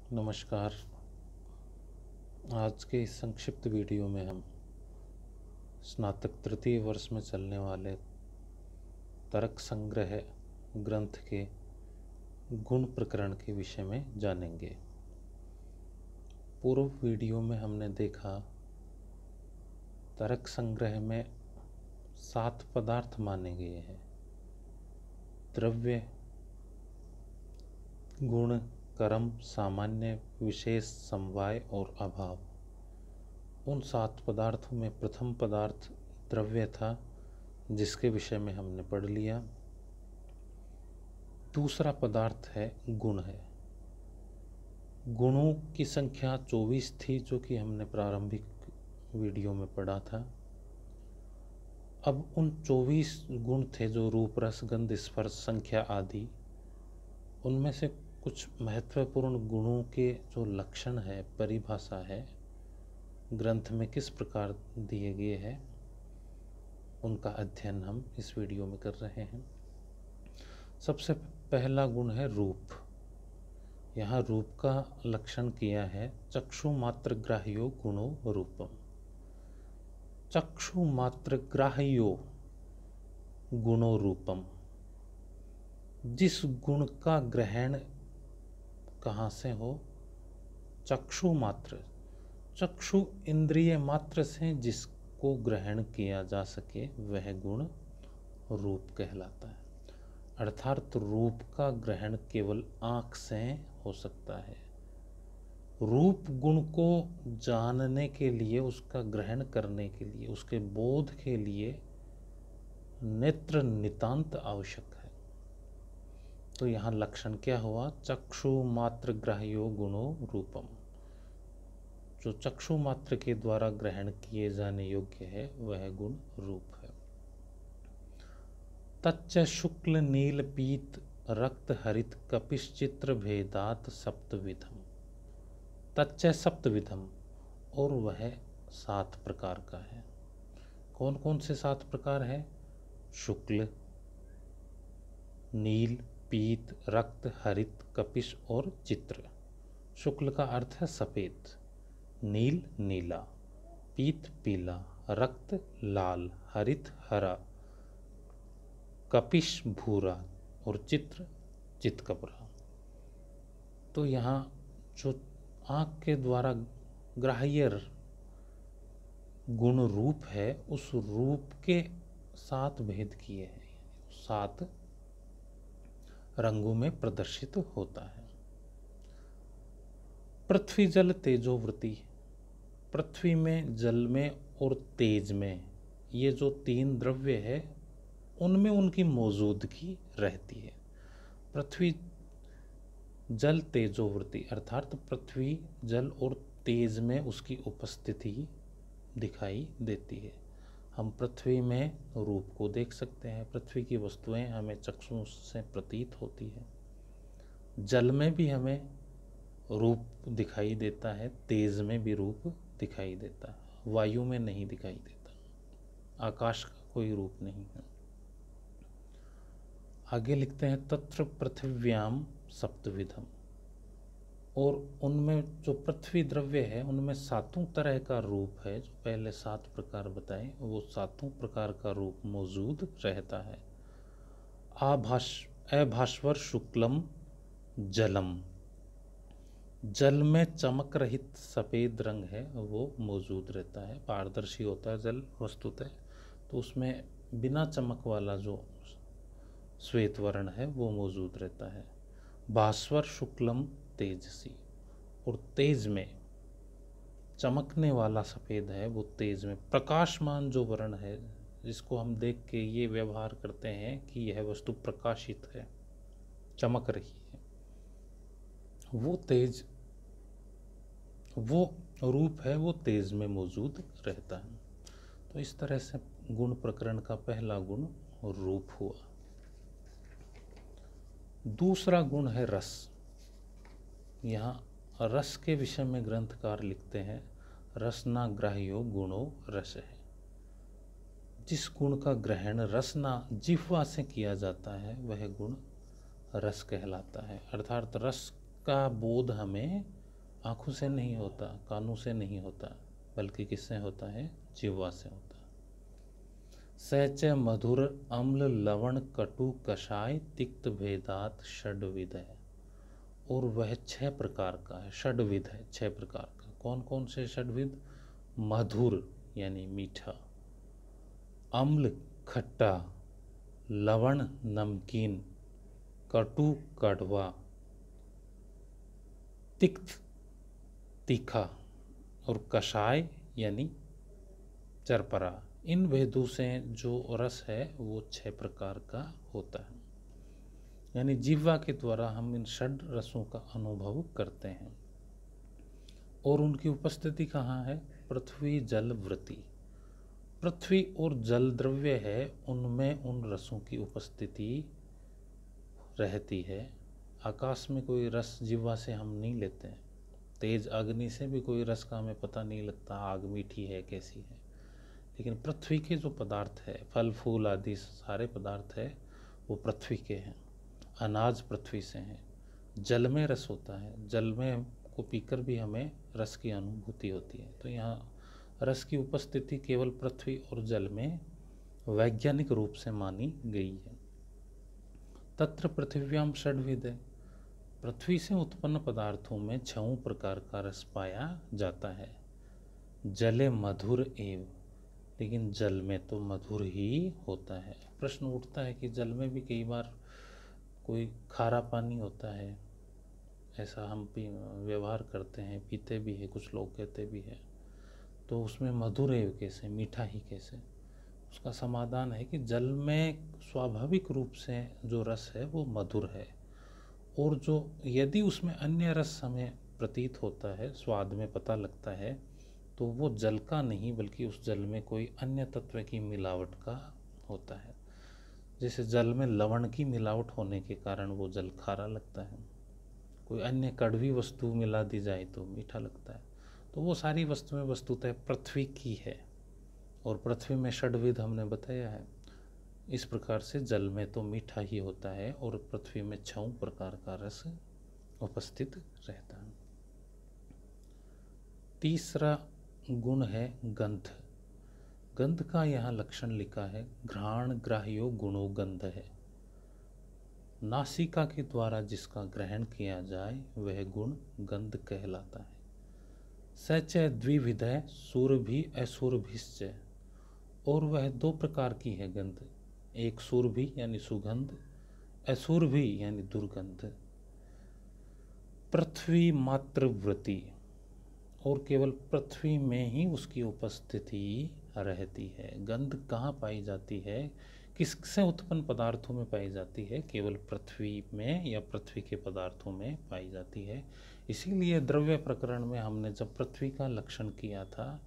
नमस्कार। आज के इस संक्षिप्त वीडियो में हम स्नातक तृतीय वर्ष में चलने वाले तर्क संग्रह ग्रंथ के गुण प्रकरण के विषय में जानेंगे। पूर्व वीडियो में हमने देखा तर्क संग्रह में 7 पदार्थ माने गए हैं: द्रव्य, गुण, कर्म, सामान्य, विशेष, समवाय और अभाव। उन 7 पदार्थों में प्रथम पदार्थ द्रव्य था, जिसके विषय में हमने पढ़ लिया। दूसरा पदार्थ है गुण है। गुणों की संख्या 24 थी, जो कि हमने प्रारंभिक वीडियो में पढ़ा था। अब उन 24 गुण थे जो रूप, रस, गंध, स्पर्श, संख्या आदि। उनमें से कुछ महत्वपूर्ण गुणों के जो लक्षण है, परिभाषा है, ग्रंथ में किस प्रकार दिए गए हैं, उनका अध्ययन हम इस वीडियो में कर रहे हैं। सबसे पहला गुण है रूप। यहाँ रूप का लक्षण किया है: चक्षु मात्र ग्राह्यो गुणो रूपम। चक्षु मात्र ग्राह्यो गुणो रूपम। जिस गुण का ग्रहण कहाँ से हो? चक्षु मात्र, चक्षु इंद्रिय मात्र से जिसको ग्रहण किया जा सके वह गुण रूप कहलाता है। अर्थात रूप का ग्रहण केवल आँख से हो सकता है। रूप गुण को जानने के लिए, उसका ग्रहण करने के लिए, उसके बोध के लिए नेत्र नितांत आवश्यक है। तो यहाँ लक्षण क्या हुआ? चक्षु मात्र ग्राह्यो गुणो रूपम। जो चक्षु मात्र के द्वारा ग्रहण किए जाने योग्य है वह गुण रूप है। तच्च शुक्ल नील पीत रक्त हरित कपिश चित्र भेदात सप्तविधम। तच्च सप्तविधम, और वह 7 प्रकार का है। कौन कौन से 7 प्रकार है? शुक्ल, नील, पीत, रक्त, हरित, कपिश और चित्र। शुक्ल का अर्थ है सफ़ेद, नील नीला, पीत पीला, रक्त लाल, हरित हरा, कपिश भूरा और चित्र चितकबरा। तो यहाँ जो आँख के द्वारा ग्राह्य गुण रूप है, उस रूप के 7 भेद किए हैं, 7 रंगों में प्रदर्शित होता है। पृथ्वी जल तेजोवृत्ति। पृथ्वी में, जल में और तेज में, ये जो 3 द्रव्य है, उनमें उनकी मौजूदगी रहती है। पृथ्वी जल तेजोवृत्ति अर्थात पृथ्वी जल और तेज में उसकी उपस्थिति दिखाई देती है। हम पृथ्वी में रूप को देख सकते हैं, पृथ्वी की वस्तुएं हमें चक्षु से प्रतीत होती है। जल में भी हमें रूप दिखाई देता है, तेज में भी रूप दिखाई देता है, वायु में नहीं दिखाई देता, आकाश का कोई रूप नहीं है। आगे लिखते हैं तत्र पृथिव्याम सप्तविधम। और उनमें जो पृथ्वी द्रव्य है, उनमें 7 तरह का रूप है। जो पहले 7 प्रकार बताए, वो 7 प्रकार का रूप मौजूद रहता है। अभास्वर शुक्लम जलम। जल में चमक रहित सफ़ेद रंग है, वो मौजूद रहता है, पारदर्शी होता है जल वस्तुतः। तो उसमें बिना चमक वाला जो श्वेत वर्ण है वो मौजूद रहता है। भास्वर शुक्लम तेजसी। और तेज में चमकने वाला सफ़ेद है, वो तेज में प्रकाशमान जो वर्ण है, जिसको हम देख के ये व्यवहार करते हैं कि यह वस्तु प्रकाशित है, चमक रही है, वो तेज, वो रूप है, वो तेज में मौजूद रहता है। तो इस तरह से गुण प्रकरण का पहला गुण रूप हुआ। दूसरा गुण है रस। यहाँ रस के विषय में ग्रंथकार लिखते हैं: रसना ग्राह्यो गुणो रस है। जिस गुण का ग्रहण रसना जिह्वा से किया जाता है वह गुण रस कहलाता है। अर्थात रस का बोध हमें आँखों से नहीं होता, कानों से नहीं होता, बल्कि किससे होता है? जिह्वा से होता है। सहच मधुर अम्ल लवण कटु कषाय तिक्त भेदात षड्विध है। और वह 6 प्रकार का है, षड्विध है 6 प्रकार का। कौन कौन से षड्विध? मधुर यानी मीठा, अम्ल खट्टा, लवण नमकीन, कटु कड़वा, तिक्त तीखा, और कषाय यानी चरपरा। इन भेदों से जो रस है वो 6 प्रकार का होता है। यानी जिह्वा के द्वारा हम इन षड रसों का अनुभव करते हैं। और उनकी उपस्थिति कहाँ है? पृथ्वी जल वृत्ति। पृथ्वी और जल द्रव्य है, उनमें उन रसों की उपस्थिति रहती है। आकाश में कोई रस जिह्वा से हम नहीं लेते हैं। तेज अग्नि से भी कोई रस का हमें पता नहीं लगता, आग मीठी है कैसी है। लेकिन पृथ्वी के जो पदार्थ है, फल फूल आदि सारे पदार्थ है, वो पृथ्वी के हैं। अनाज पृथ्वी से हैं। जल में रस होता है, जल में को पीकर भी हमें रस की अनुभूति होती है। तो यहाँ रस की उपस्थिति केवल पृथ्वी और जल में वैज्ञानिक रूप से मानी गई है। तत्र पृथिव्याम षड्विध है। पृथ्वी से उत्पन्न पदार्थों में 6 प्रकार का रस पाया जाता है। जले मधुर एव, लेकिन जल में तो मधुर ही होता है। प्रश्न उठता है कि जल में भी कई बार कोई खारा पानी होता है, ऐसा हम व्यवहार करते हैं, पीते भी है, कुछ लोग कहते भी हैं, तो उसमें मधुर एव कैसे, मीठा ही कैसे? उसका समाधान है कि जल में स्वाभाविक रूप से जो रस है वो मधुर है। और जो यदि उसमें अन्य रस हमें प्रतीत होता है, स्वाद में पता लगता है, तो वो जल का नहीं बल्कि उस जल में कोई अन्य तत्व की मिलावट का होता है। जैसे जल में लवण की मिलावट होने के कारण वो जल खारा लगता है, कोई अन्य कड़वी वस्तु मिला दी जाए तो मीठा लगता है। तो वो सारी वस्तुएं वस्तुतः पृथ्वी की है, और पृथ्वी में षड्विध हमने बताया है। इस प्रकार से जल में तो मीठा ही होता है और पृथ्वी में 6 प्रकार का रस उपस्थित रहता है। तीसरा गुण है गंध। गंध का यहाँ लक्षण लिखा है, घ्राण ग्राह्यो गुणो गंध है। नासिका के द्वारा जिसका ग्रहण किया जाए वह गुण गंध कहलाता है। सच द्विविधय सुरभि असुरभिश्च, और वह 2 प्रकार की है गंध। एक सुरभि यानी सुगंध, असुरभि यानी दुर्गंध। पृथ्वी मात्र वृत्ति, और केवल पृथ्वी में ही उसकी उपस्थिति रहती है। गंध कहाँ पाई जाती है, किससे उत्पन्न पदार्थों में पाई जाती है? केवल पृथ्वी में या पृथ्वी के पदार्थों में पाई जाती है। इसीलिए द्रव्य प्रकरण में हमने जब पृथ्वी का लक्षण किया था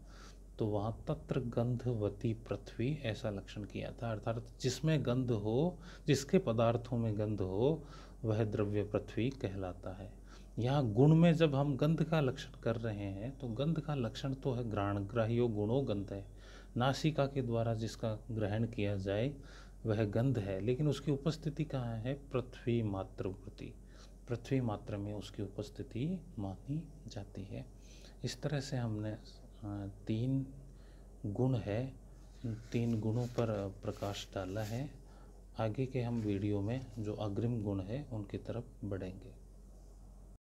तो वहाँ तत्र गंधवती पृथ्वी ऐसा लक्षण किया था, अर्थात जिसमें गंध हो, जिसके पदार्थों में गंध हो, वह द्रव्य पृथ्वी कहलाता है। यहाँ गुण में जब हम गंध का लक्षण कर रहे हैं तो गंध का लक्षण तो है घ्राण ग्राह्यो गुणो गंध है। नासिका के द्वारा जिसका ग्रहण किया जाए वह गंध है, लेकिन उसकी उपस्थिति कहाँ है? पृथ्वी मात्र वृत्ति, पृथ्वी मात्र में उसकी उपस्थिति मानी जाती है। इस तरह से हमने 3 गुण है, 3 गुणों पर प्रकाश डाला है। आगे के हम वीडियो में जो अग्रिम गुण है उनकी तरफ बढ़ेंगे।